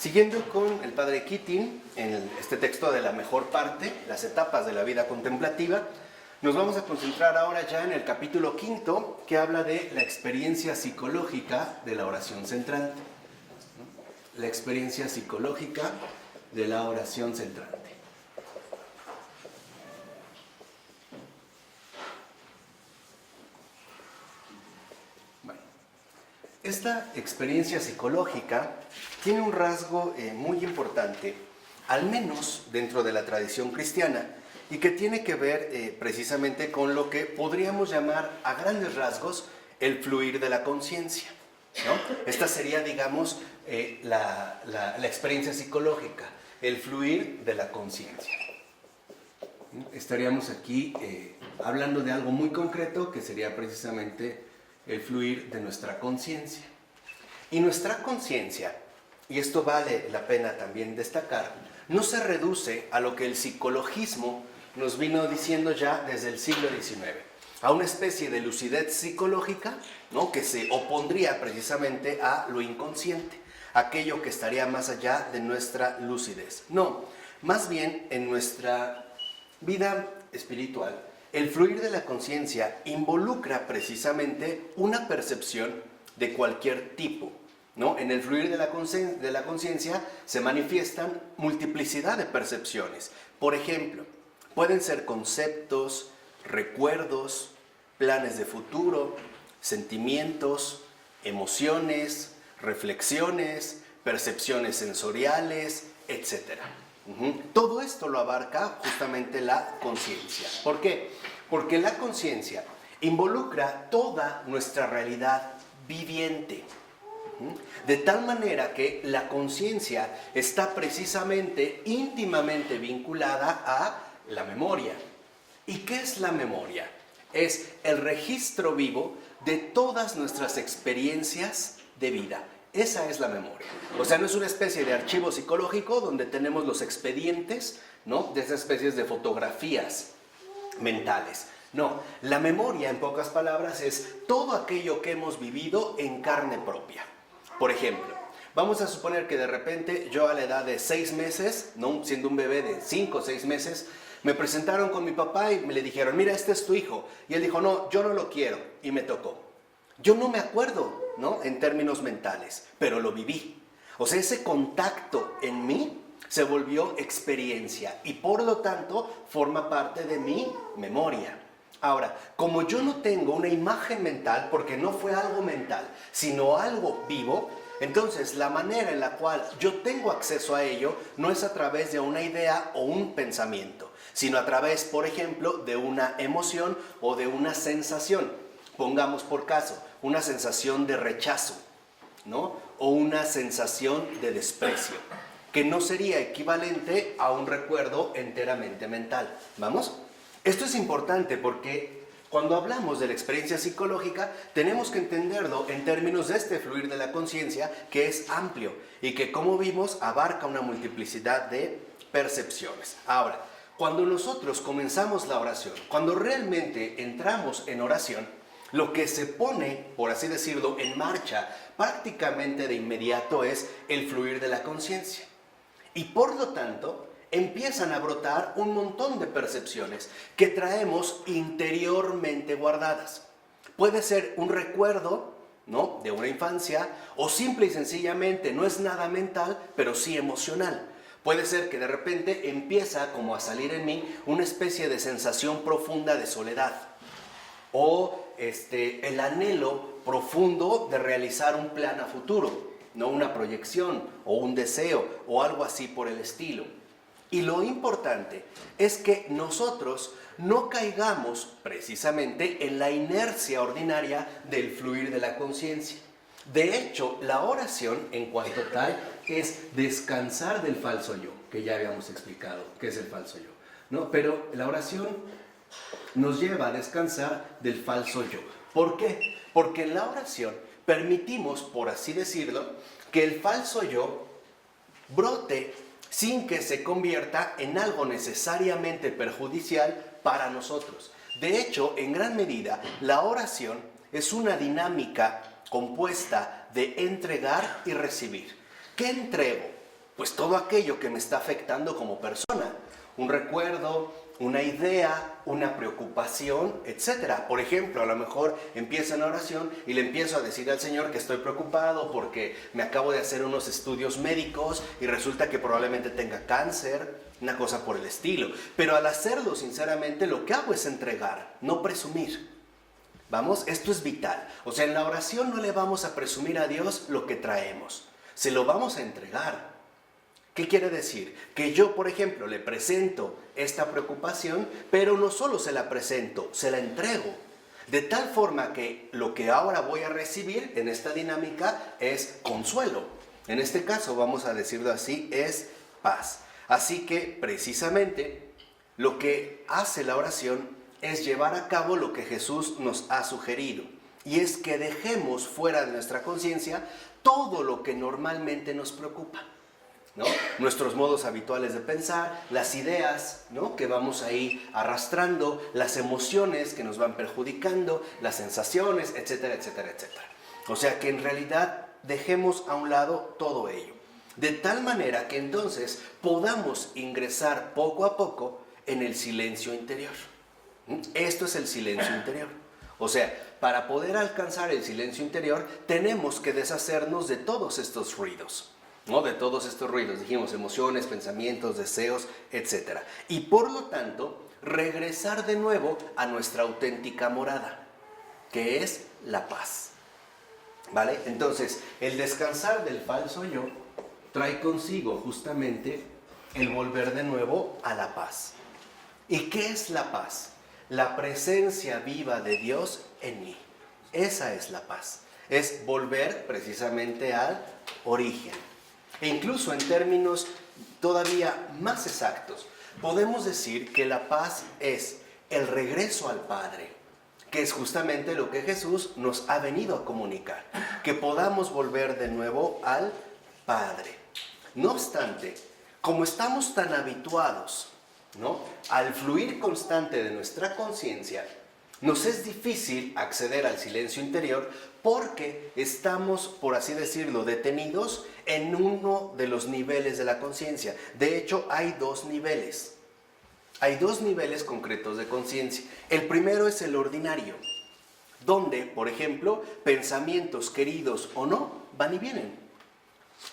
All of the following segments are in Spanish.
Siguiendo con el padre Keating, en este texto de la mejor parte, las etapas de la vida contemplativa, nos vamos a concentrar ahora ya en el capítulo 5, que habla de la experiencia psicológica de la oración centrante. La experiencia psicológica de la oración centrante. Esta experiencia psicológica tiene un rasgo muy importante, al menos dentro de la tradición cristiana, y que tiene que ver precisamente con lo que podríamos llamar a grandes rasgos el fluir de la conciencia, ¿no? Esta sería, digamos, la experiencia psicológica, el fluir de la conciencia. Estaríamos aquí hablando de algo muy concreto que sería precisamente el fluir de nuestra conciencia. Y nuestra conciencia, y esto vale la pena también destacar, no se reduce a lo que el psicologismo nos vino diciendo ya desde el siglo XIX, a una especie de lucidez psicológica, ¿no?, que se opondría precisamente a lo inconsciente, aquello que estaría más allá de nuestra lucidez. No, más bien en nuestra vida espiritual, el fluir de la conciencia involucra precisamente una percepción de cualquier tipo, ¿no? En el fluir de la conciencia se manifiestan multiplicidad de percepciones. Por ejemplo, pueden ser conceptos, recuerdos, planes de futuro, sentimientos, emociones, reflexiones, percepciones sensoriales, etc. Todo esto lo abarca justamente la conciencia. ¿Por qué? Porque la conciencia involucra toda nuestra realidad viviente. De tal manera que la conciencia está precisamente íntimamente vinculada a la memoria. ¿Y qué es la memoria? Es el registro vivo de todas nuestras experiencias de vida. Esa es la memoria. O sea, no es una especie de archivo psicológico donde tenemos los expedientes, ¿no?, de esas especies de fotografías mentales. No, la memoria, en pocas palabras, es todo aquello que hemos vivido en carne propia. Por ejemplo, vamos a suponer que de repente yo a la edad de 6 meses, ¿no?, siendo un bebé de 5 o 6 meses, me presentaron con mi papá y me le dijeron, mira, este es tu hijo. Y él dijo, no, yo no lo quiero. Y me tocó. Yo no me acuerdo, ¿no?, en términos mentales, pero lo viví. O sea, ese contacto en mí se volvió experiencia y por lo tanto forma parte de mi memoria. Ahora, como yo no tengo una imagen mental, porque no fue algo mental, sino algo vivo, entonces la manera en la cual yo tengo acceso a ello no es a través de una idea o un pensamiento, sino a través, por ejemplo, de una emoción o de una sensación. Pongamos por caso, una sensación de rechazo, ¿no?, o una sensación de desprecio, que no sería equivalente a un recuerdo enteramente mental. ¿Vamos? Esto es importante porque cuando hablamos de la experiencia psicológica tenemos que entenderlo en términos de este fluir de la conciencia, que es amplio y que, como vimos, abarca una multiplicidad de percepciones. Ahora, cuando nosotros comenzamos la oración, cuando realmente entramos en oración, lo que se pone, por así decirlo, en marcha prácticamente de inmediato es el fluir de la conciencia. Y por lo tanto, empiezan a brotar un montón de percepciones que traemos interiormente guardadas. Puede ser un recuerdo, ¿no?, de una infancia, o simple y sencillamente no es nada mental, pero sí emocional. Puede ser que de repente empieza como a salir en mí una especie de sensación profunda de soledad, o el anhelo profundo de realizar un plan a futuro, no una proyección o un deseo o algo así por el estilo. Y lo importante es que nosotros no caigamos precisamente en la inercia ordinaria del fluir de la conciencia. De hecho, la oración en cuanto tal es descansar del falso yo, que ya habíamos explicado qué es el falso yo, ¿no? Pero la oración nos lleva a descansar del falso yo. ¿Por qué? Porque en la oración permitimos, por así decirlo, que el falso yo brote sin que se convierta en algo necesariamente perjudicial para nosotros. De hecho, en gran medida, la oración es una dinámica compuesta de entregar y recibir. ¿Qué entrego? Pues todo aquello que me está afectando como persona, un recuerdo, una idea, una preocupación, etc. Por ejemplo, a lo mejor empiezo en oración y le empiezo a decir al Señor que estoy preocupado porque me acabo de hacer unos estudios médicos y resulta que probablemente tenga cáncer, una cosa por el estilo. Pero al hacerlo sinceramente lo que hago es entregar, no presumir. Vamos, esto es vital. O sea, en la oración no le vamos a presumir a Dios lo que traemos, se lo vamos a entregar. ¿Qué quiere decir? Que yo, por ejemplo, le presento esta preocupación, pero no solo se la presento, se la entrego. De tal forma que lo que ahora voy a recibir en esta dinámica es consuelo. En este caso, vamos a decirlo así, es paz. Así que, precisamente, lo que hace la oración es llevar a cabo lo que Jesús nos ha sugerido. Y es que dejemos fuera de nuestra conciencia todo lo que normalmente nos preocupa, ¿no? Nuestros modos habituales de pensar, las ideas, ¿no?, que vamos ahí arrastrando, las emociones que nos van perjudicando, las sensaciones, etcétera, etcétera, etcétera. O sea que en realidad dejemos a un lado todo ello, de tal manera que entonces podamos ingresar poco a poco en el silencio interior. Esto es el silencio interior. O sea, para poder alcanzar el silencio interior tenemos que deshacernos de todos estos ruidos, ¿no? De todos estos ruidos, dijimos, emociones, pensamientos, deseos, etc. Y por lo tanto, regresar de nuevo a nuestra auténtica morada, que es la paz. ¿Vale? Entonces, el descansar del falso yo trae consigo justamente el volver de nuevo a la paz. ¿Y qué es la paz? La presencia viva de Dios en mí. Esa es la paz. Es volver precisamente al origen. E incluso en términos todavía más exactos, podemos decir que la paz es el regreso al Padre, que es justamente lo que Jesús nos ha venido a comunicar, que podamos volver de nuevo al Padre. No obstante, como estamos tan habituados, ¿no?, al fluir constante de nuestra conciencia, nos es difícil acceder al silencio interior porque estamos, por así decirlo, detenidos en uno de los niveles de la conciencia. De hecho, hay dos niveles. Hay dos niveles concretos de conciencia. El primero es el ordinario, donde, por ejemplo, pensamientos queridos o no van y vienen,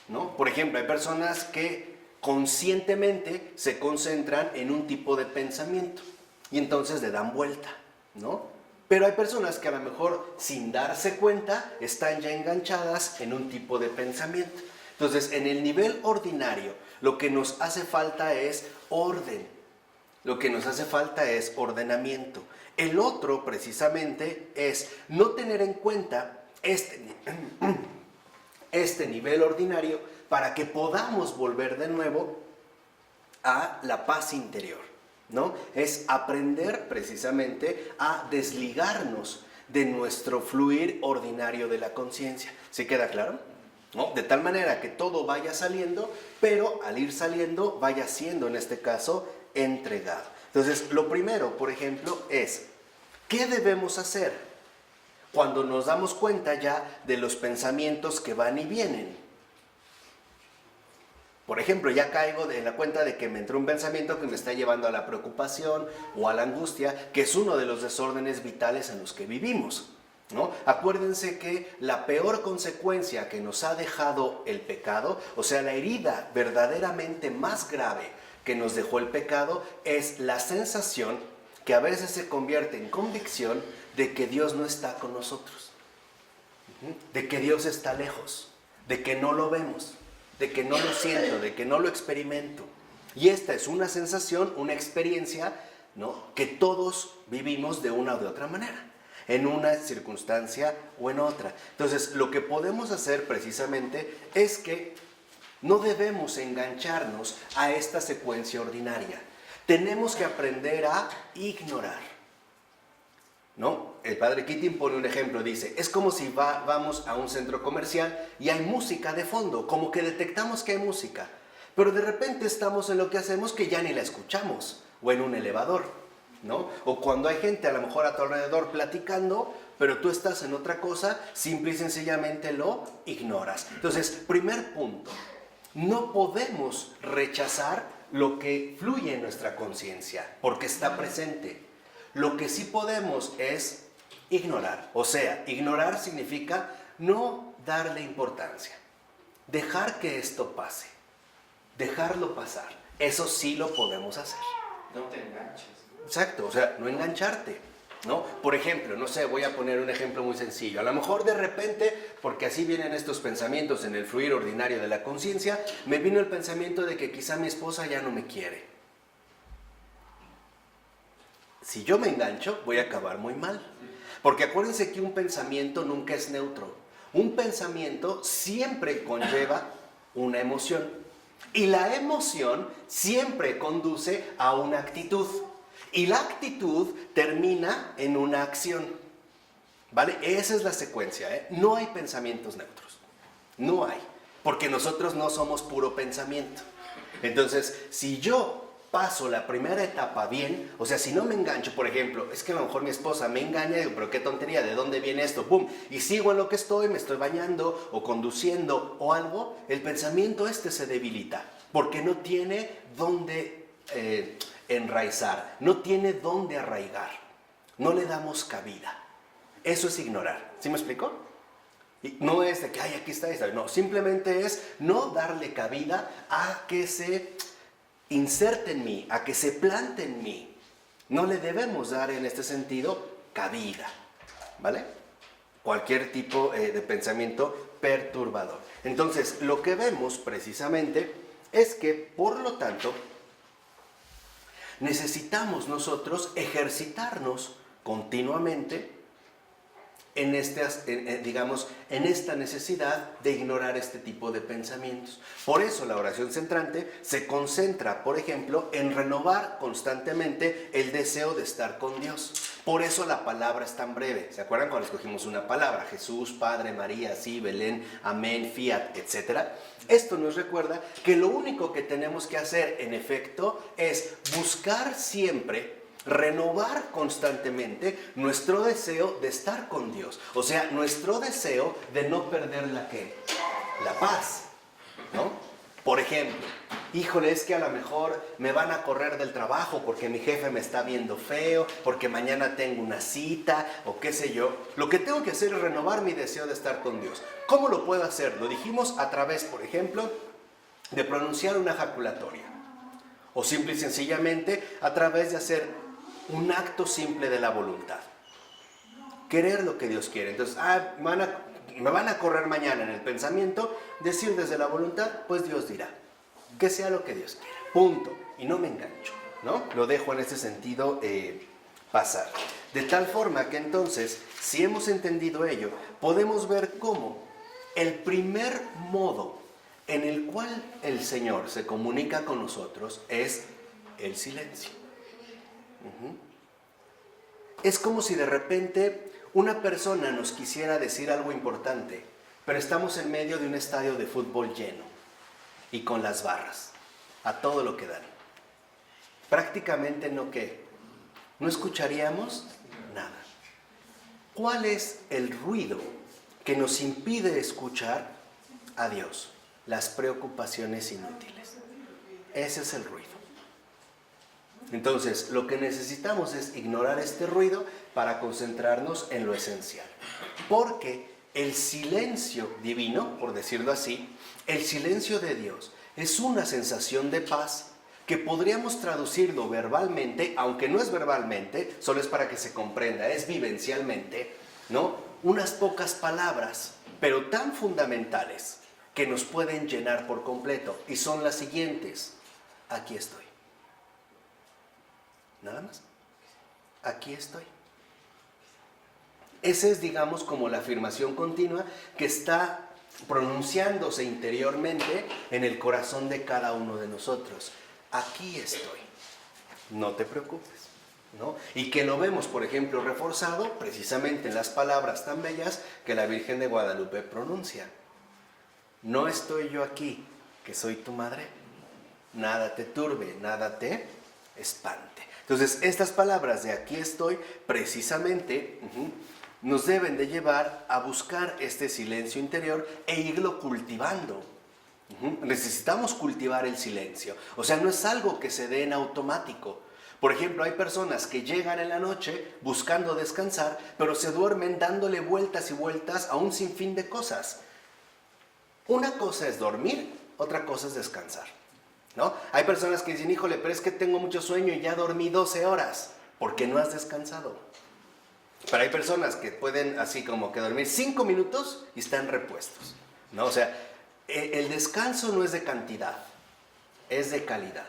¿no? Por ejemplo, hay personas que conscientemente se concentran en un tipo de pensamiento y entonces le dan vuelta, ¿no? Pero hay personas que a lo mejor sin darse cuenta están ya enganchadas en un tipo de pensamiento. Entonces, en el nivel ordinario, lo que nos hace falta es orden. Lo que nos hace falta es ordenamiento. El otro, precisamente, es no tener en cuenta este nivel ordinario para que podamos volver de nuevo a la paz interior, ¿no? Es aprender precisamente a desligarnos de nuestro fluir ordinario de la conciencia. ¿Sí queda claro? ¿No? De tal manera que todo vaya saliendo, pero al ir saliendo vaya siendo, en este caso, entregado. Entonces, lo primero, por ejemplo, es ¿qué debemos hacer cuando nos damos cuenta ya de los pensamientos que van y vienen? Por ejemplo, ya caigo en la cuenta de que me entró un pensamiento que me está llevando a la preocupación o a la angustia, que es uno de los desórdenes vitales en los que vivimos, ¿no? Acuérdense que la peor consecuencia que nos ha dejado el pecado, o sea, la herida verdaderamente más grave que nos dejó el pecado, es la sensación que a veces se convierte en convicción de que Dios no está con nosotros, de que Dios está lejos, de que no lo vemos, de que no lo siento, de que no lo experimento. Y esta es una sensación, una experiencia, ¿no?, que todos vivimos de una o de otra manera, en una circunstancia o en otra. Entonces, lo que podemos hacer precisamente es que no debemos engancharnos a esta secuencia ordinaria. Tenemos que aprender a ignorar, ¿no? El padre Keating pone un ejemplo, dice, es como si vamos a un centro comercial y hay música de fondo, como que detectamos que hay música, pero de repente estamos en lo que hacemos que ya ni la escuchamos, o en un elevador, ¿no? O cuando hay gente a lo mejor a tu alrededor platicando, pero tú estás en otra cosa, simple y sencillamente lo ignoras. Entonces, primer punto, no podemos rechazar lo que fluye en nuestra conciencia, porque está presente. Lo que sí podemos es ignorar. O sea, ignorar significa no darle importancia. Dejar que esto pase. Dejarlo pasar. Eso sí lo podemos hacer. No te enganches. Exacto, o sea, no engancharte, ¿no? Por ejemplo, no sé, voy a poner un ejemplo muy sencillo. A lo mejor de repente, porque así vienen estos pensamientos en el fluir ordinario de la conciencia, me vino el pensamiento de que quizá mi esposa ya no me quiere. Si yo me engancho, voy a acabar muy mal. Porque acuérdense que un pensamiento nunca es neutro. Un pensamiento siempre conlleva una emoción. Y la emoción siempre conduce a una actitud. Y la actitud termina en una acción. ¿Vale? Esa es la secuencia, ¿eh? No hay pensamientos neutros. No hay. Porque nosotros no somos puro pensamiento. Entonces, si yo paso la primera etapa bien, o sea, si no me engancho, por ejemplo, es que a lo mejor mi esposa me engaña, digo, pero qué tontería, ¿de dónde viene esto? ¡Pum! Y sigo en lo que estoy, me estoy bañando o conduciendo o algo, el pensamiento se debilita, porque no tiene dónde enraizar, no tiene dónde arraigar, no le damos cabida. Eso es ignorar. ¿Sí me explico? Y no es de que, ay, aquí está esto. No, simplemente es no darle cabida a que se inserte en mí, a que se plante en mí. No le debemos dar en este sentido cabida, ¿vale? Cualquier tipo de pensamiento perturbador. Entonces, lo que vemos precisamente es que, por lo tanto, necesitamos nosotros ejercitarnos continuamente en esta necesidad de ignorar este tipo de pensamientos. Por eso la oración centrante se concentra, por ejemplo, en renovar constantemente el deseo de estar con Dios. Por eso la palabra es tan breve. ¿Se acuerdan cuando escogimos una palabra? Jesús, Padre, María, sí, Belén, amén, fiat, etc. Esto nos recuerda que lo único que tenemos que hacer, en efecto, es buscar siempre, renovar constantemente nuestro deseo de estar con Dios. O sea, nuestro deseo de no perder la paz, ¿no? Por ejemplo, híjole, es que a lo mejor me van a correr del trabajo porque mi jefe me está viendo feo, porque mañana tengo una cita o qué sé yo. Lo que tengo que hacer es renovar mi deseo de estar con Dios. ¿Cómo lo puedo hacer? Lo dijimos a través, por ejemplo, de pronunciar una ejaculatoria. O simple y sencillamente a través de hacer un acto simple de la voluntad. Querer lo que Dios quiere. Entonces, me van a correr mañana en el pensamiento, decir desde la voluntad, pues Dios dirá. Que sea lo que Dios quiera. Punto. Y no me engancho, ¿no? Lo dejo en ese sentido pasar. De tal forma que entonces, si hemos entendido ello, podemos ver cómo el primer modo en el cual el Señor se comunica con nosotros es el silencio. Es como si de repente una persona nos quisiera decir algo importante, pero estamos en medio de un estadio de fútbol lleno y con las barras, a todo lo que dan. Prácticamente no escucharíamos nada. ¿Cuál es el ruido que nos impide escuchar a Dios? Las preocupaciones inútiles. Ese es el ruido. Entonces, lo que necesitamos es ignorar este ruido para concentrarnos en lo esencial. Porque el silencio divino, por decirlo así, el silencio de Dios es una sensación de paz que podríamos traducirlo verbalmente, aunque no es verbalmente, solo es para que se comprenda, es vivencialmente, ¿no? Unas pocas palabras, pero tan fundamentales que nos pueden llenar por completo. Y son las siguientes: aquí estoy. Nada más. Aquí estoy. Esa es, digamos, como la afirmación continua que está pronunciándose interiormente en el corazón de cada uno de nosotros. Aquí estoy. No te preocupes, ¿no? Y que lo vemos, por ejemplo, reforzado precisamente en las palabras tan bellas que la Virgen de Guadalupe pronuncia. No estoy yo aquí, que soy tu madre. Nada te turbe, nada te espante. Entonces, estas palabras de aquí estoy, precisamente, nos deben de llevar a buscar este silencio interior e irlo cultivando. Necesitamos cultivar el silencio. O sea, no es algo que se dé en automático. Por ejemplo, hay personas que llegan en la noche buscando descansar, pero se duermen dándole vueltas y vueltas a un sinfín de cosas. Una cosa es dormir, otra cosa es descansar, ¿no? Hay personas que dicen, híjole, pero es que tengo mucho sueño y ya dormí 12 horas, porque no has descansado. Pero hay personas que pueden así como que dormir 5 minutos y están repuestos, ¿no? O sea, el descanso no es de cantidad, es de calidad.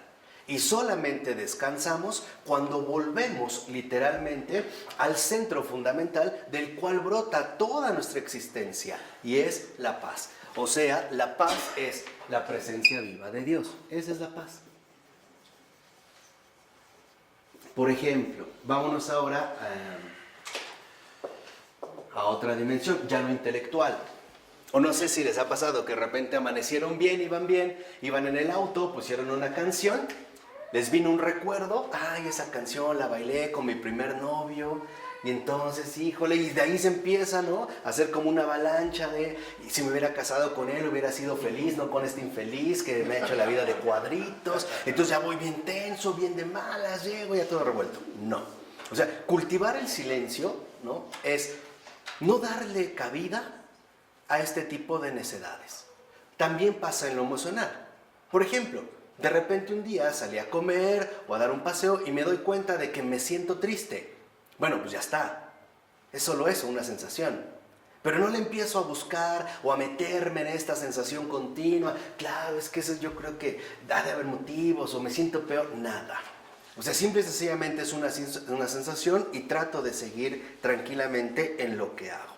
Y solamente descansamos cuando volvemos literalmente al centro fundamental del cual brota toda nuestra existencia, y es la paz. O sea, la paz es la presencia viva de Dios. Esa es la paz. Por ejemplo, vámonos ahora a otra dimensión, ya lo intelectual. O no sé si les ha pasado que de repente amanecieron bien, iban en el auto, pusieron una canción, les vino un recuerdo, ay, esa canción la bailé con mi primer novio, y entonces, híjole, y de ahí se empieza, ¿no? A hacer como una avalancha de, y si me hubiera casado con él, hubiera sido feliz, no con este infeliz que me ha hecho la vida de cuadritos, entonces ya voy bien tenso, bien de malas, llego ya todo revuelto. No. O sea, cultivar el silencio, ¿no? Es no darle cabida a este tipo de necedades. También pasa en lo emocional. Por ejemplo, de repente un día salí a comer o a dar un paseo y me doy cuenta de que me siento triste. Bueno, pues ya está. Es solo eso, una sensación. Pero no le empiezo a buscar o a meterme en esta sensación continua. Claro, es que eso yo creo que ha de haber motivos o me siento peor. Nada. O sea, simple y sencillamente es una sensación y trato de seguir tranquilamente en lo que hago.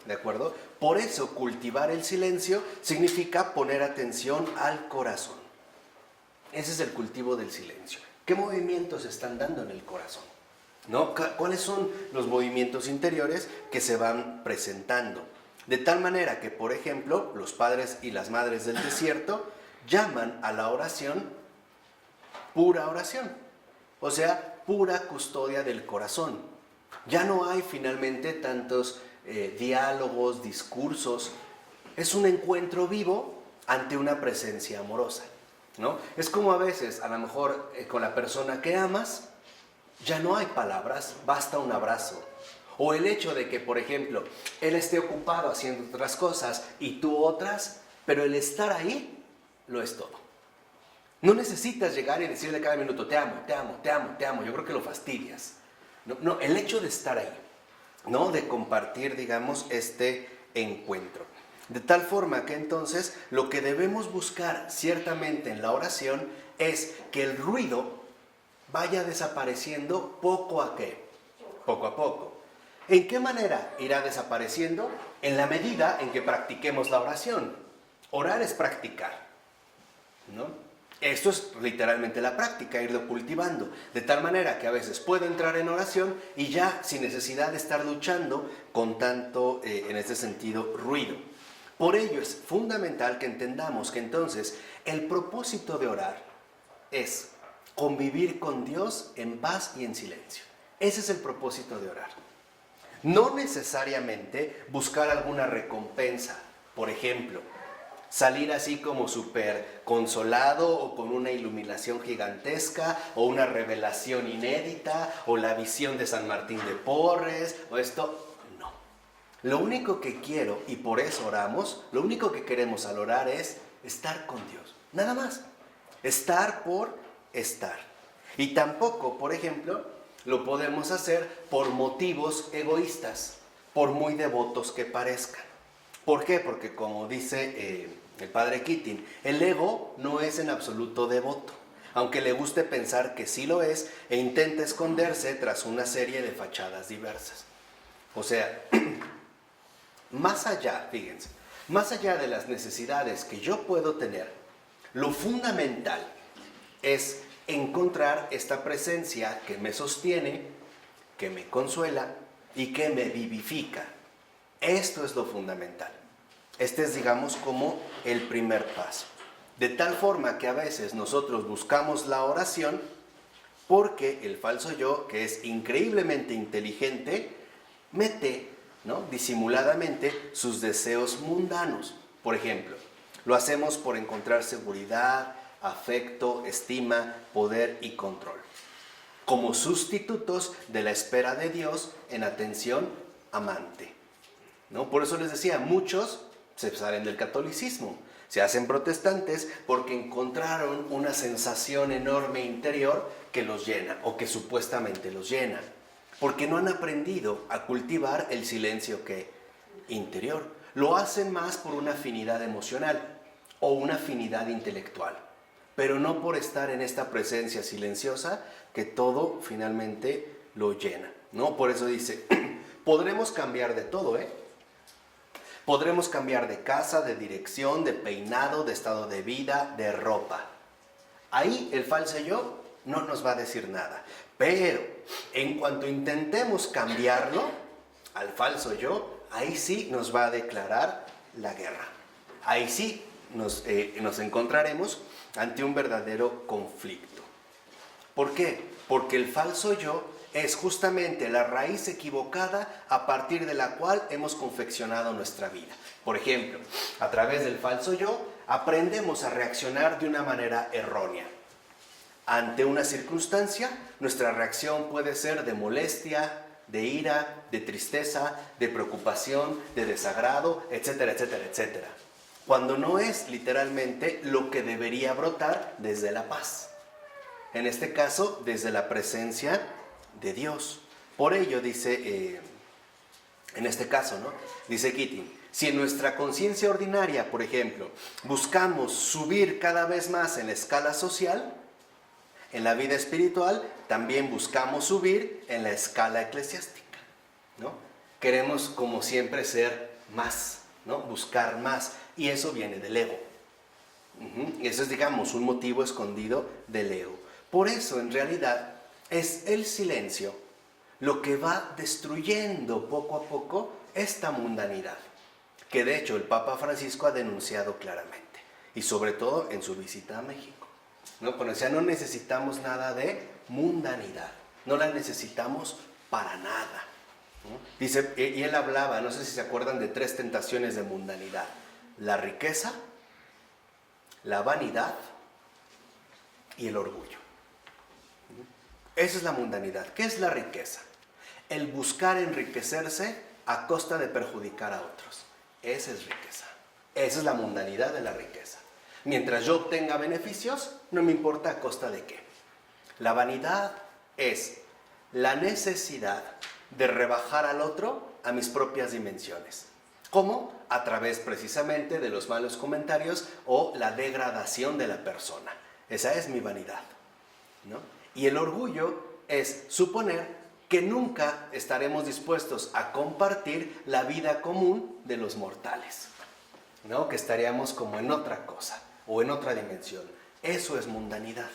¿De acuerdo? Por eso cultivar el silencio significa poner atención al corazón. Ese es el cultivo del silencio. ¿Qué movimientos se están dando en el corazón? ¿No? ¿Cuáles son los movimientos interiores que se van presentando? De tal manera que, por ejemplo, los padres y las madres del desierto llaman a la oración pura oración. O sea, pura custodia del corazón. Ya no hay finalmente tantos diálogos, discursos. Es un encuentro vivo ante una presencia amorosa, ¿no? Es como a veces, a lo mejor con la persona que amas, ya no hay palabras, basta un abrazo. O el hecho de que, por ejemplo, él esté ocupado haciendo otras cosas y tú otras, pero el estar ahí lo es todo. No necesitas llegar y decirle cada minuto, te amo, te amo, te amo, te amo. Yo creo que lo fastidias. No, el hecho de estar ahí, ¿no? De compartir, digamos, este encuentro. De tal forma que entonces lo que debemos buscar ciertamente en la oración es que el ruido vaya desapareciendo poco a poco. ¿En qué manera irá desapareciendo? En la medida en que practiquemos la oración. Orar es practicar, ¿no? Esto es literalmente la práctica, irlo cultivando, de tal manera que a veces puedo entrar en oración y ya sin necesidad de estar luchando con tanto, en este sentido, ruido. Por ello es fundamental que entendamos que entonces el propósito de orar es convivir con Dios en paz y en silencio. Ese es el propósito de orar. No necesariamente buscar alguna recompensa, por ejemplo, salir así como súper consolado o con una iluminación gigantesca o una revelación inédita o la visión de San Martín de Porres o esto, no. Lo único que quiero, y por eso oramos, lo único que queremos al orar es estar con Dios, nada más. Estar por estar. Y tampoco, por ejemplo, lo podemos hacer por motivos egoístas, por muy devotos que parezcan. ¿Por qué? Porque como dice el padre Keating, el ego no es en absoluto devoto, aunque le guste pensar que sí lo es e intenta esconderse tras una serie de fachadas diversas. O sea, más allá, fíjense, más allá de las necesidades que yo puedo tener, lo fundamental es encontrar esta presencia que me sostiene, que me consuela y que me vivifica. Esto es lo fundamental. Este es, digamos, como el primer paso. De tal forma que a veces nosotros buscamos la oración porque el falso yo, que es increíblemente inteligente, mete, ¿no?, disimuladamente sus deseos mundanos. Por ejemplo, Lo hacemos por encontrar seguridad, afecto, estima, poder y control, como sustitutos de la espera de Dios en atención amante, ¿no? Por eso les decía, muchos se salen del catolicismo, se hacen protestantes porque encontraron una sensación enorme interior que los llena, o que supuestamente los llena, porque no han aprendido a cultivar el silencio interior. Lo hacen más por una afinidad emocional o una afinidad intelectual, pero no por estar en esta presencia silenciosa que todo finalmente lo llena, ¿no? Por eso dice, podremos cambiar de todo, Podremos cambiar de casa, de dirección, de peinado, de estado de vida, de ropa. Ahí el falso yo no nos va a decir nada. Pero en cuanto intentemos cambiarlo al falso yo, ahí sí nos va a declarar la guerra. Ahí sí nos encontraremos ante un verdadero conflicto. ¿Por qué? Porque el falso yo es justamente la raíz equivocada a partir de la cual hemos confeccionado nuestra vida. Por ejemplo, a través del falso yo aprendemos a reaccionar de una manera errónea. Ante una circunstancia, nuestra reacción puede ser de molestia, de ira, de tristeza, de preocupación, de desagrado, etcétera, etcétera, etcétera. Cuando no es literalmente lo que debería brotar desde la paz. En este caso, desde la presencia de Dios. Por ello dice, en este caso, ¿no? Dice Keating, si en nuestra conciencia ordinaria, por ejemplo, buscamos subir cada vez más en la escala social, en la vida espiritual también buscamos subir en la escala eclesiástica, ¿no? Queremos, como siempre, ser más, ¿no? Buscar más, y eso viene del ego. Eso es, digamos, un motivo escondido del ego. Por eso, en realidad, es el silencio lo que va destruyendo poco a poco esta mundanidad, que de hecho el Papa Francisco ha denunciado claramente, y sobre todo en su visita a México, ¿no? Cuando decía, no necesitamos nada de mundanidad, no la necesitamos para nada, ¿no? Dice, y él hablaba, no sé si se acuerdan, de 3 tentaciones de mundanidad: la riqueza, la vanidad y el orgullo. Esa es la mundanidad. ¿Qué es la riqueza? El buscar enriquecerse a costa de perjudicar a otros. Esa es riqueza. Esa es la mundanidad de la riqueza. Mientras yo obtenga beneficios, no me importa a costa de qué. La vanidad es la necesidad de rebajar al otro a mis propias dimensiones. ¿Cómo? A través precisamente de los malos comentarios o la degradación de la persona. Esa es mi vanidad, ¿no? Y el orgullo es suponer que nunca estaremos dispuestos a compartir la vida común de los mortales, ¿no? Que estaríamos como en otra cosa o en otra dimensión. Eso es mundanidad.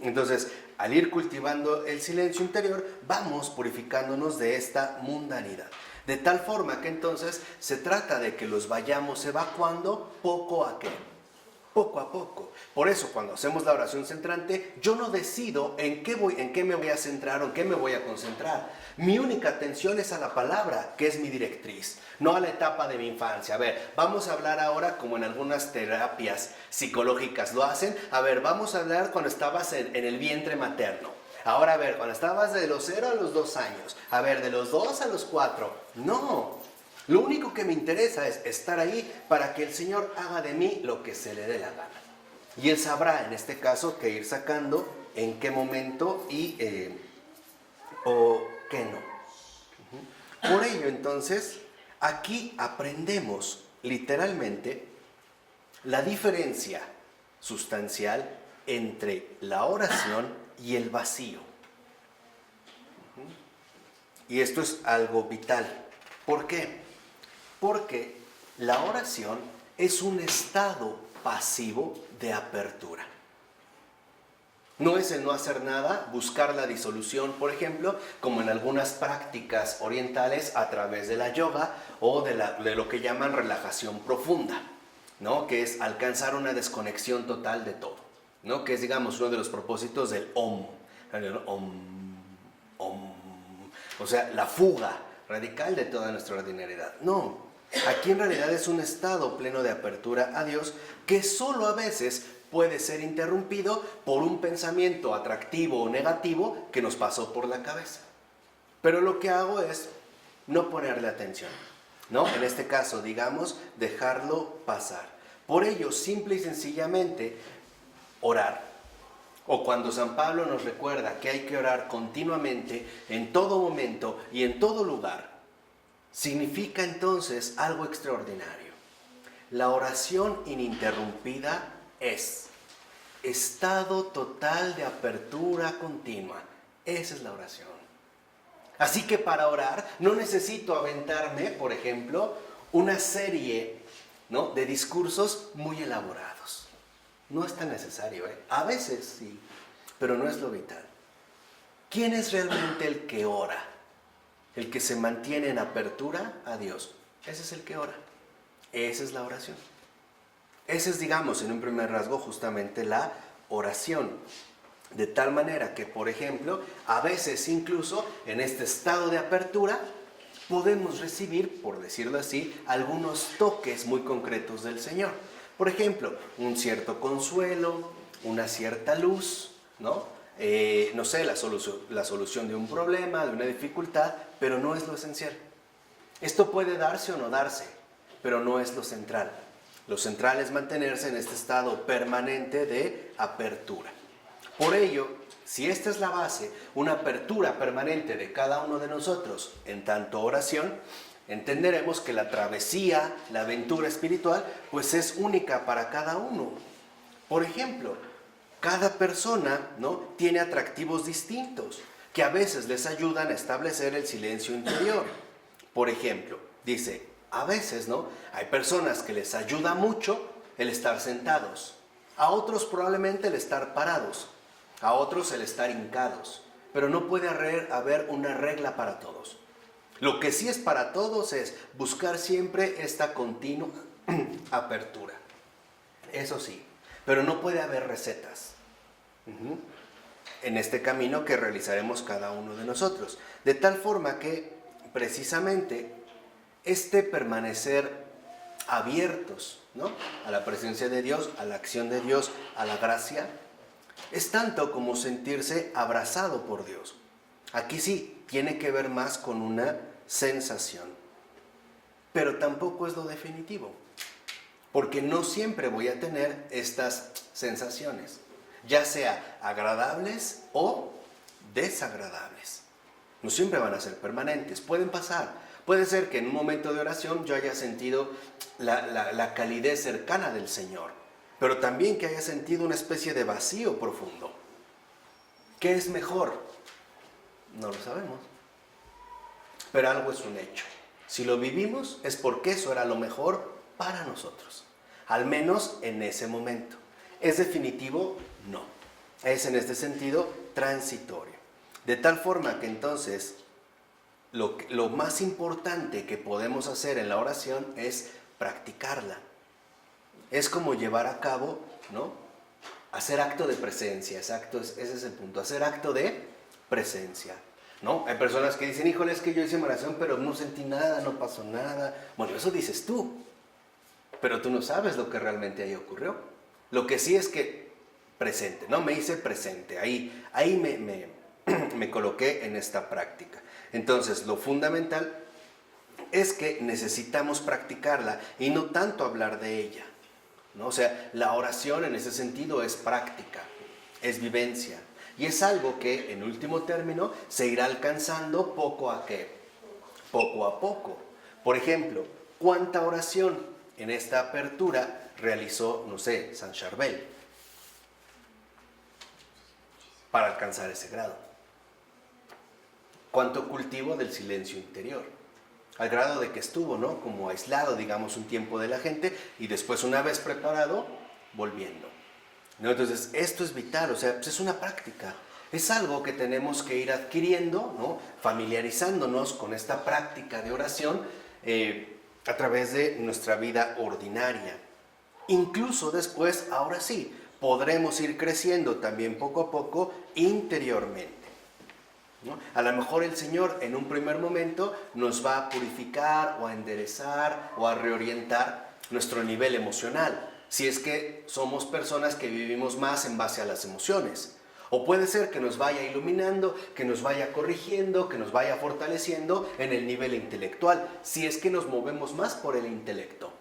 Entonces, al ir cultivando el silencio interior, vamos purificándonos de esta mundanidad. De tal forma que entonces se trata de que los vayamos evacuando poco a poco. Por eso, cuando hacemos la oración centrante, yo no decido en qué me voy a centrar o en qué me voy a concentrar. Mi única atención es a la palabra, que es mi directriz, no a la etapa de mi infancia. A ver, vamos a hablar ahora, como en algunas terapias psicológicas lo hacen. A ver, vamos a hablar cuando estabas en el vientre materno. Ahora, a ver, cuando estabas de los 0 a los 2 años. A ver, de los 2 a los 4. No. Lo único que me interesa es estar ahí para que el Señor haga de mí lo que se le dé la gana. Y Él sabrá, en este caso, que ir sacando en qué momento o qué no. Por ello, entonces, aquí aprendemos literalmente la diferencia sustancial entre la oración y el vacío. Y esto es algo vital. ¿Por qué? Porque la oración es un estado pasivo de apertura. No es el no hacer nada, buscar la disolución, por ejemplo, como en algunas prácticas orientales a través de la yoga o de lo que llaman relajación profunda, ¿no? Que es alcanzar una desconexión total de todo, ¿no? Que es, digamos, uno de los propósitos del Om. O sea, la fuga radical de toda nuestra ordinariedad. No. Aquí en realidad es un estado pleno de apertura a Dios que solo a veces puede ser interrumpido por un pensamiento atractivo o negativo que nos pasó por la cabeza. Pero lo que hago es no ponerle atención, ¿no? En este caso, digamos, dejarlo pasar. Por ello, simple y sencillamente, orar. O cuando San Pablo nos recuerda que hay que orar continuamente, en todo momento y en todo lugar, significa entonces algo extraordinario. La oración ininterrumpida es estado total de apertura continua. Esa es la oración. Así que para orar no necesito aventarme, por ejemplo, una serie, ¿no?, de discursos muy elaborados. No es tan necesario, ¿eh? A veces sí, pero no es lo vital. ¿Quién es realmente el que ora? El que se mantiene en apertura a Dios. Ese es el que ora. Esa es la oración. Esa es, digamos, en un primer rasgo, justamente la oración. De tal manera que, por ejemplo, a veces incluso en este estado de apertura podemos recibir, por decirlo así, algunos toques muy concretos del Señor. Por ejemplo, un cierto consuelo, una cierta luz, ¿no? No sé, la solución de un problema, de una dificultad, pero no es lo esencial. Esto puede darse o no darse, pero no es lo central. Lo central es mantenerse en este estado permanente de apertura. Por ello, si esta es la base, una apertura permanente de cada uno de nosotros en tanto oración, entenderemos que la travesía, la aventura espiritual, pues es única para cada uno. Por ejemplo, cada persona, ¿no?, tiene atractivos distintos que a veces les ayudan a establecer el silencio interior. Por ejemplo, dice, a veces, ¿no?, hay personas que les ayuda mucho el estar sentados, a otros probablemente el estar parados, a otros el estar hincados, pero no puede haber una regla para todos. Lo que sí es para todos es buscar siempre esta continua apertura. Eso sí, pero no puede haber recetas en este camino que realizaremos cada uno de nosotros. De tal forma que, precisamente, este permanecer abiertos, ¿no?, a la presencia de Dios, a la acción de Dios, a la gracia, es tanto como sentirse abrazado por Dios. Aquí sí, tiene que ver más con una sensación. Pero tampoco es lo definitivo, porque no siempre voy a tener estas sensaciones, ya sea agradables o desagradables. No siempre van a ser permanentes, pueden pasar. Puede ser que en un momento de oración yo haya sentido la calidez cercana del Señor, pero también que haya sentido una especie de vacío profundo. ¿Qué es mejor? No lo sabemos. Pero algo es un hecho. Si lo vivimos es porque eso era lo mejor para nosotros. Al menos en ese momento. ¿Es definitivo? No. Es en este sentido transitorio. De tal forma que entonces lo más importante que podemos hacer en la oración es practicarla. Es como llevar a cabo, ¿no?, hacer acto de presencia. Exacto, ese es el punto. Hacer acto de presencia, ¿no? Hay personas que dicen, híjole, es que yo hice mi oración, pero no sentí nada, no pasó nada. Bueno, eso dices tú, pero tú no sabes lo que realmente ahí ocurrió. Lo que sí es que presente, ¿no? Me hice presente, ahí me coloqué en esta práctica. Entonces, lo fundamental es que necesitamos practicarla y no tanto hablar de ella, ¿no? O sea, la oración en ese sentido es práctica, es vivencia. Y es algo que, en último término, se irá alcanzando poco a poco. Por ejemplo, ¿cuánta oración en esta apertura realizó, no sé, San Charbel para alcanzar ese grado? ¿Cuánto cultivo del silencio interior? Al grado de que estuvo, ¿no?, como aislado, digamos, un tiempo de la gente y después, una vez preparado, volviendo, ¿no? Entonces, esto es vital, o sea, pues es una práctica. Es algo que tenemos que ir adquiriendo, ¿no?, familiarizándonos con esta práctica de oración a través de nuestra vida ordinaria. Incluso después, ahora sí, podremos ir creciendo también poco a poco interiormente. ¿no? A lo mejor el Señor en un primer momento nos va a purificar o a enderezar o a reorientar nuestro nivel emocional, si es que somos personas que vivimos más en base a las emociones. O puede ser que nos vaya iluminando, que nos vaya corrigiendo, que nos vaya fortaleciendo en el nivel intelectual, si es que nos movemos más por el intelecto.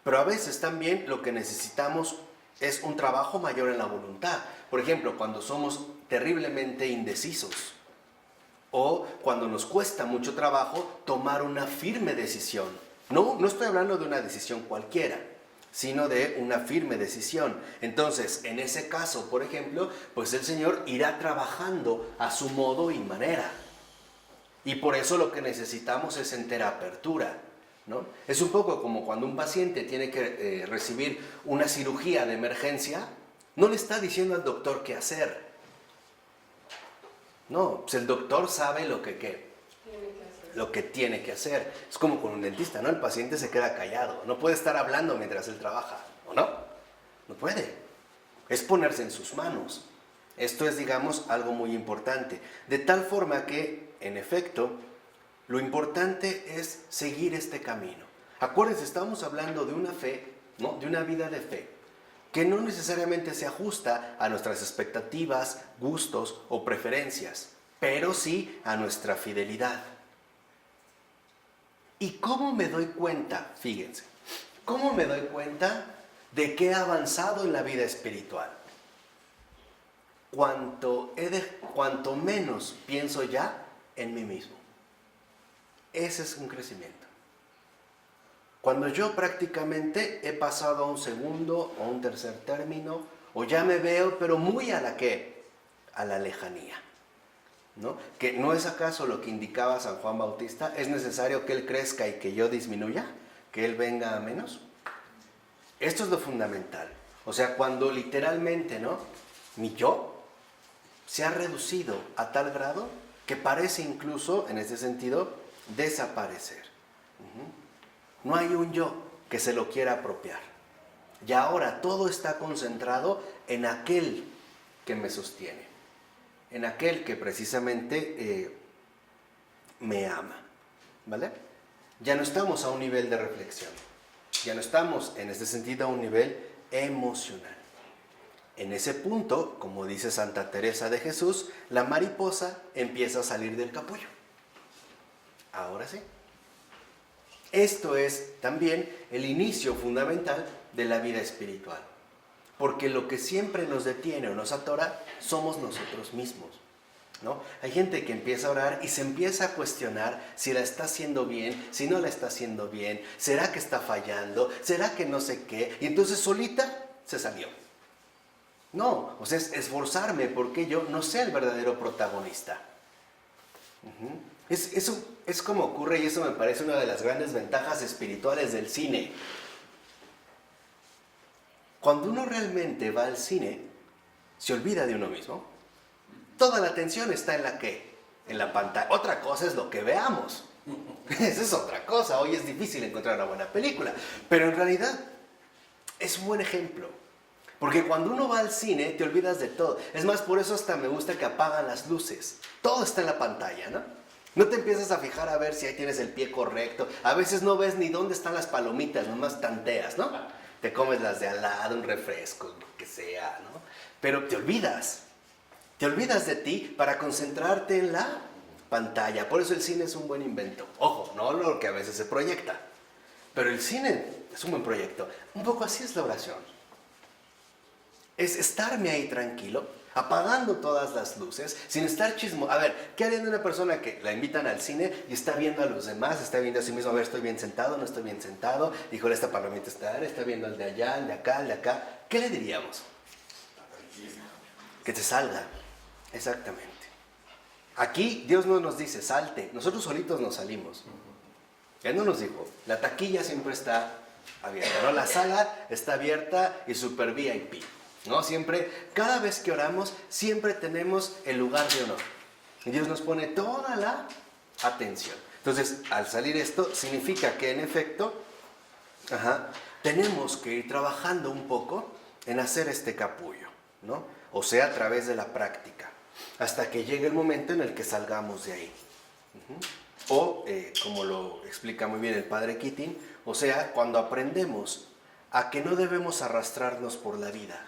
Pero a veces también lo que necesitamos es un trabajo mayor en la voluntad. Por ejemplo, cuando somos terriblemente indecisos o cuando nos cuesta mucho trabajo tomar una firme decisión. No estoy hablando de una decisión cualquiera, sino de una firme decisión. Entonces, en ese caso, por ejemplo, pues el Señor irá trabajando a su modo y manera. Y por eso lo que necesitamos es entera apertura, ¿no? Es un poco como cuando un paciente tiene que recibir una cirugía de emergencia, no le está diciendo al doctor qué hacer. No, pues el doctor sabe lo que tiene que hacer. Es como con un dentista, ¿no? El paciente se queda callado, no puede estar hablando mientras él trabaja, ¿o no? No puede. Es ponerse en sus manos. Esto es, digamos, algo muy importante. De tal forma que, en efecto, lo importante es seguir este camino. Acuérdense, estamos hablando de una fe, ¿no? De una vida de fe, que no necesariamente se ajusta a nuestras expectativas, gustos o preferencias, pero sí a nuestra fidelidad. ¿Y cómo me doy cuenta? Fíjense, ¿cómo me doy cuenta de que he avanzado en la vida espiritual? Cuanto menos pienso ya en mí mismo. Ese es un crecimiento. Cuando yo prácticamente he pasado a un segundo o un tercer término, o ya me veo, pero muy a la ¿qué? A la lejanía, ¿no? Que no es acaso lo que indicaba San Juan Bautista, es necesario que él crezca y que yo disminuya, que él venga a menos. Esto es lo fundamental. O sea, cuando literalmente, ¿no? Mi yo se ha reducido a tal grado que parece incluso, en este sentido, desaparecer. No hay un yo que se lo quiera apropiar. Y ahora todo está concentrado en aquel que me sostiene, en aquel que precisamente me ama, ¿vale? Ya no estamos a un nivel de reflexión, ya no estamos en este sentido a un nivel emocional. En ese punto, como dice Santa Teresa de Jesús, la mariposa empieza a salir del capullo. Ahora sí. Esto es también el inicio fundamental de la vida espiritual. Porque lo que siempre nos detiene o nos atora somos nosotros mismos, ¿no? Hay gente que empieza a orar y se empieza a cuestionar si la está haciendo bien, si no la está haciendo bien, ¿será que está fallando? ¿Será que no sé qué? Y entonces solita se salió. No, o sea, es esforzarme porque yo no sea el verdadero protagonista. Eso es como ocurre, y eso me parece una de las grandes ventajas espirituales del cine. Cuando uno realmente va al cine, se olvida de uno mismo. Toda la atención está en la ¿qué? En la pantalla. Otra cosa es lo que veamos. Esa es otra cosa. Hoy es difícil encontrar una buena película. Pero en realidad es un buen ejemplo. Porque cuando uno va al cine, te olvidas de todo. Es más, por eso hasta me gusta que apagan las luces. Todo está en la pantalla, ¿no? No te empiezas a fijar a ver si ahí tienes el pie correcto. A veces no ves ni dónde están las palomitas, nomás tanteas, ¿no? Te comes las de al lado, un refresco, lo que sea, ¿no? Pero te olvidas. Te olvidas de ti para concentrarte en la pantalla. Por eso el cine es un buen invento. Ojo, no lo que a veces se proyecta. Pero el cine es un buen proyecto. Un poco así es la oración. Es estarme ahí tranquilo, apagando todas las luces, sin estar chismo. A ver, ¿qué haría de una persona que la invitan al cine y está viendo a los demás, está viendo a sí mismo, a ver, estoy bien sentado, no estoy bien sentado, híjole, esta palomita está viendo al de allá, al de acá, al de acá? ¿Qué le diríamos? Que te salga. Exactamente. Aquí Dios no nos dice, salte, nosotros solitos nos salimos. Él no nos dijo, la taquilla siempre está abierta, ¿no? La sala está abierta y super VIP. ¿No? Siempre, cada vez que oramos, siempre tenemos el lugar de honor. Y Dios nos pone toda la atención. Entonces, al salir esto, significa que en efecto, tenemos que ir trabajando un poco en hacer este capullo, ¿no? O sea, a través de la práctica. hasta que llegue el momento en el que salgamos de ahí. O, como lo explica muy bien el padre Keating, o sea, cuando aprendemos a que no debemos arrastrarnos por la vida,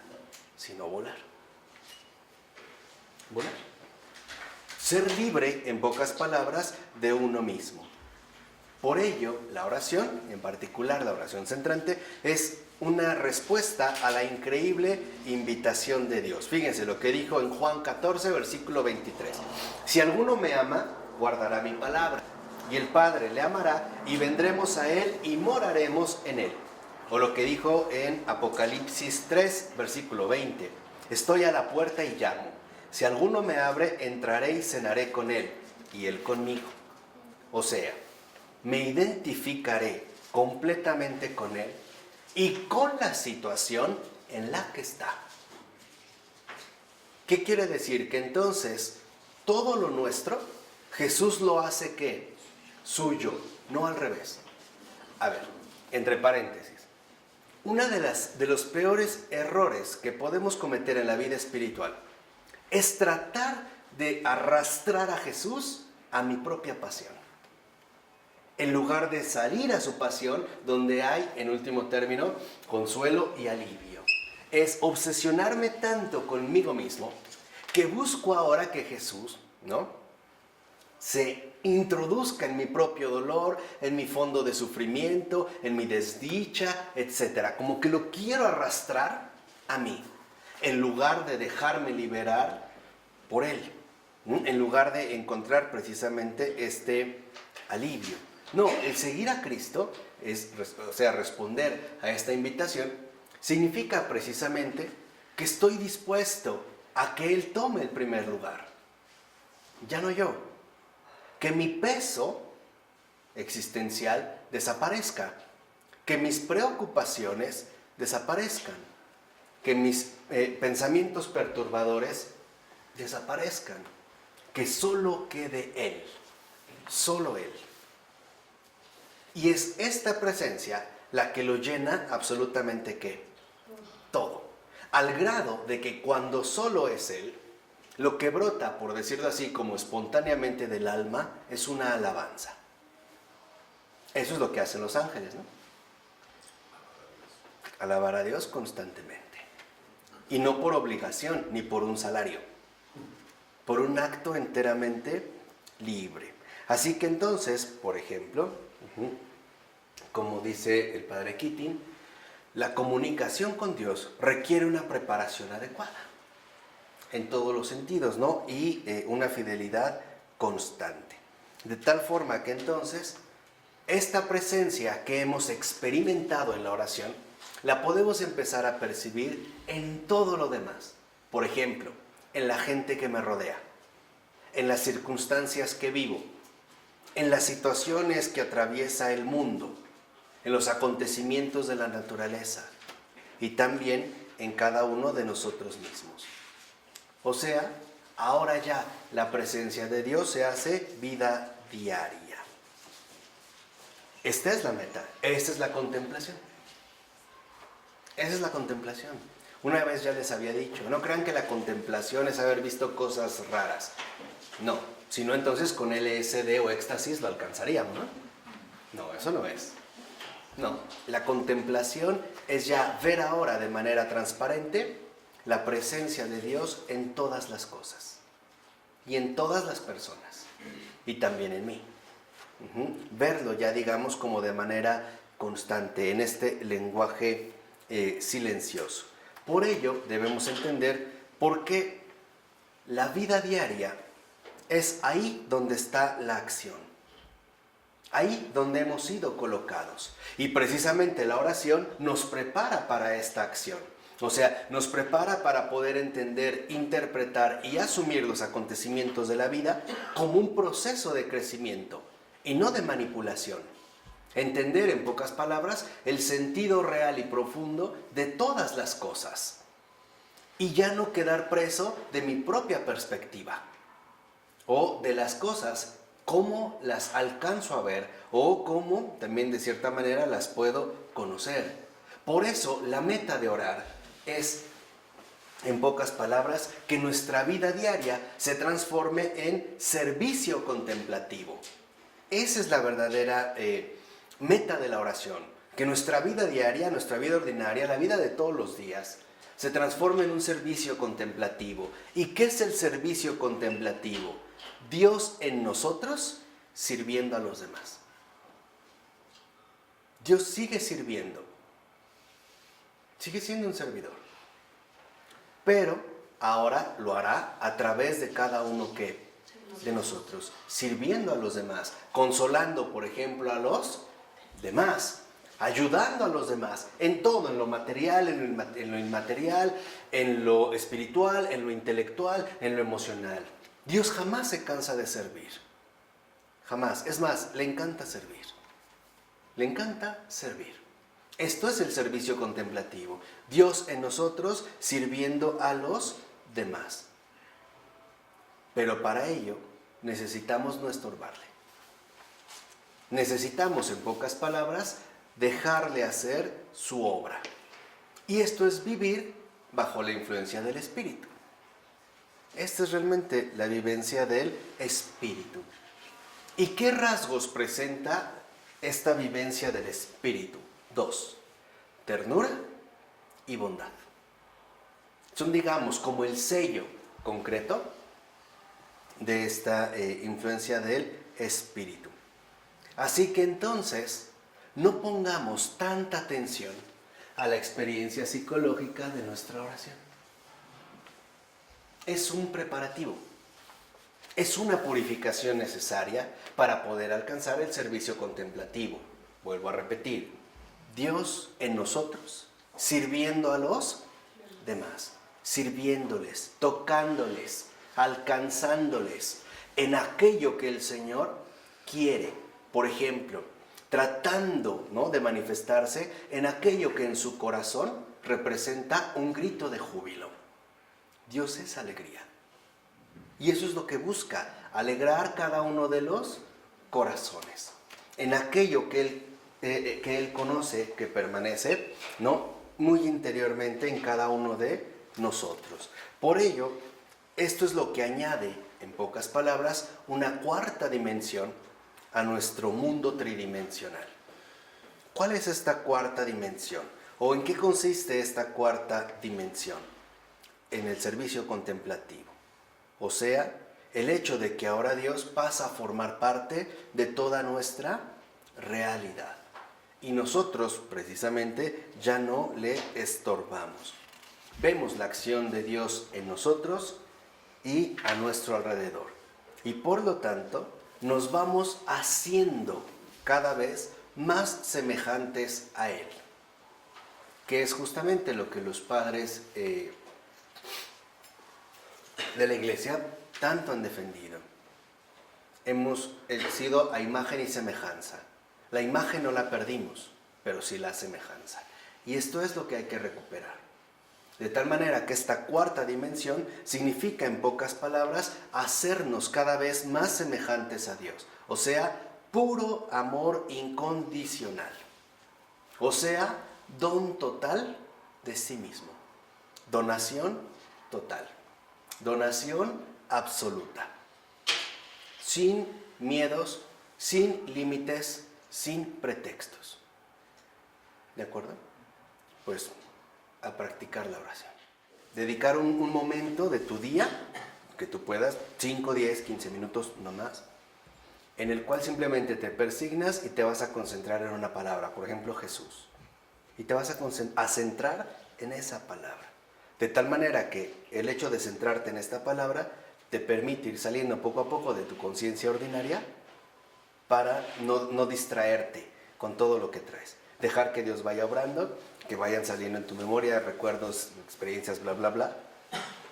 sino volar. Volar. Ser libre, en pocas palabras, de uno mismo. Por ello, la oración, en particular la oración centrante, es una respuesta a la increíble invitación de Dios. Fíjense lo que dijo en Juan 14, versículo 23. Si alguno me ama, guardará mi palabra, y el Padre le amará, y vendremos a él y moraremos en él. O lo que dijo en Apocalipsis 3, versículo 20. Estoy a la puerta y llamo. Si alguno me abre, entraré y cenaré con él, y él conmigo. O sea, me identificaré completamente con él y con la situación en la que está. ¿Qué quiere decir? Que entonces todo lo nuestro, Jesús lo hace ¿qué? Suyo, no al revés. A ver, entre paréntesis. Una de los peores errores que podemos cometer en la vida espiritual es tratar de arrastrar a Jesús a mi propia pasión, en lugar de salir a su pasión, donde hay, en último término, consuelo y alivio. Es obsesionarme tanto conmigo mismo que busco ahora que Jesús, ¿no?, se introduzca en mi propio dolor, en mi fondo de sufrimiento, en mi desdicha, etc. Como que lo quiero arrastrar a mí, en lugar de dejarme liberar por Él, en lugar de encontrar precisamente este alivio. No, el seguir a Cristo, responder a esta invitación, significa precisamente que estoy dispuesto a que Él tome el primer lugar. Ya no yo. Que mi peso existencial desaparezca. Que mis preocupaciones desaparezcan. Que mis pensamientos perturbadores desaparezcan. Que solo quede Él. Solo Él. Y es esta presencia la que lo llena absolutamente ¿qué? Todo. Al grado de que cuando solo es Él, lo que brota, por decirlo así, como espontáneamente del alma, es una alabanza. Eso es lo que hacen los ángeles, ¿no? Alabar a Dios constantemente. Y no por obligación, ni por un salario. Por un acto enteramente libre. Así que entonces, por ejemplo, como dice el padre Keating, la comunicación con Dios requiere una preparación adecuada. En todos los sentidos, ¿no? Y una fidelidad constante. De tal forma que entonces, esta presencia que hemos experimentado en la oración, la podemos empezar a percibir en todo lo demás. Por ejemplo, en la gente que me rodea, en las circunstancias que vivo, en las situaciones que atraviesa el mundo, en los acontecimientos de la naturaleza y también en cada uno de nosotros mismos. O sea, ahora ya la presencia de Dios se hace vida diaria. Esta es la meta, esta es la contemplación. Esa es la contemplación. Una vez ya les había dicho, no crean que la contemplación es haber visto cosas raras. No, sino entonces con LSD o éxtasis lo alcanzaríamos, ¿no? No, eso no es. No, la contemplación es ya ver ahora de manera transparente la presencia de Dios en todas las cosas y en todas las personas y también en mí. Verlo ya, digamos, como de manera constante en este lenguaje silencioso. Por ello debemos entender por qué la vida diaria es ahí donde está la acción, ahí donde hemos sido colocados, y precisamente la oración nos prepara para esta acción. O sea, nos prepara para poder entender, interpretar y asumir los acontecimientos de la vida como un proceso de crecimiento y no de manipulación. Entender, en pocas palabras, el sentido real y profundo de todas las cosas y ya no quedar preso de mi propia perspectiva o de las cosas cómo las alcanzo a ver o cómo también de cierta manera las puedo conocer. Por eso la meta de orar es En pocas palabras, que nuestra vida diaria se transforme en servicio contemplativo. Esa es la verdadera meta de la oración. Que nuestra vida diaria, nuestra vida ordinaria, la vida de todos los días, se transforme en un servicio contemplativo. ¿Y qué es el servicio contemplativo? Dios en nosotros sirviendo a los demás. Dios sigue sirviendo. Sigue siendo un servidor. Pero ahora lo hará a través de cada uno de nosotros, sirviendo a los demás, consolando, por ejemplo, a los demás, ayudando a los demás, en todo, en lo material, en lo inmaterial, en lo espiritual, en lo intelectual, en lo emocional. Dios jamás se cansa de servir, jamás. Es más, le encanta servir, le encanta servir. Esto es el servicio contemplativo. Dios en nosotros sirviendo a los demás. Pero para ello necesitamos no estorbarle. Necesitamos, en pocas palabras, dejarle hacer su obra. Y esto es vivir bajo la influencia del Espíritu. Esta es realmente la vivencia del Espíritu. ¿Y qué rasgos presenta esta vivencia del Espíritu? 2. Ternura y bondad. Son, digamos, como el sello concreto de esta influencia del Espíritu. Así que entonces, no pongamos tanta atención a la experiencia psicológica de nuestra oración. Es un preparativo. Es una purificación necesaria para poder alcanzar el servicio contemplativo. Vuelvo a repetir. Dios en nosotros, sirviendo a los demás, sirviéndoles, tocándoles, alcanzándoles en aquello que el Señor quiere. Por ejemplo, tratando, ¿no?, de manifestarse en aquello que en su corazón representa un grito de júbilo. Dios es alegría. Y eso es lo que busca, alegrar cada uno de los corazones. En aquello que Él conoce, que permanece, ¿no?, muy interiormente en cada uno de nosotros. Por ello, esto es lo que añade, en pocas palabras, una cuarta dimensión a nuestro mundo tridimensional. ¿Cuál es esta cuarta dimensión? ¿O en qué consiste esta cuarta dimensión? En el servicio contemplativo. O sea, el hecho de que ahora Dios pasa a formar parte de toda nuestra realidad. Y nosotros, precisamente, ya no le estorbamos. Vemos la acción de Dios en nosotros y a nuestro alrededor. Y por lo tanto, nos vamos haciendo cada vez más semejantes a Él. Que es justamente lo que los padres de la Iglesia tanto han defendido. Hemos sido a imagen y semejanza. La imagen no la perdimos, pero sí la semejanza. Y esto es lo que hay que recuperar. De tal manera que esta cuarta dimensión significa, en pocas palabras, hacernos cada vez más semejantes a Dios. O sea, puro amor incondicional. O sea, don total de sí mismo. Donación total. Donación absoluta. Sin miedos, sin límites, sin pretextos. ¿De acuerdo? Pues a practicar la oración. Dedicar un momento de tu día, que tú puedas, 5, 10, 15 minutos, no más, en el cual simplemente te persignas y te vas a concentrar en una palabra, por ejemplo, Jesús. Y te vas a centrar en esa palabra. De tal manera que el hecho de centrarte en esta palabra te permite ir saliendo poco a poco de tu conciencia ordinaria para no distraerte con todo lo que traes. Dejar que Dios vaya obrando, que vayan saliendo en tu memoria recuerdos, experiencias, bla, bla, bla,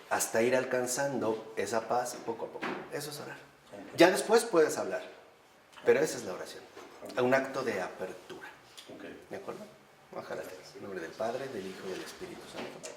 hasta ir alcanzando esa paz poco a poco. Eso es orar. Ya después puedes hablar, pero esa es la oración. Un acto de apertura. ¿De acuerdo? Ojalá. En nombre del Padre, del Hijo y del Espíritu Santo.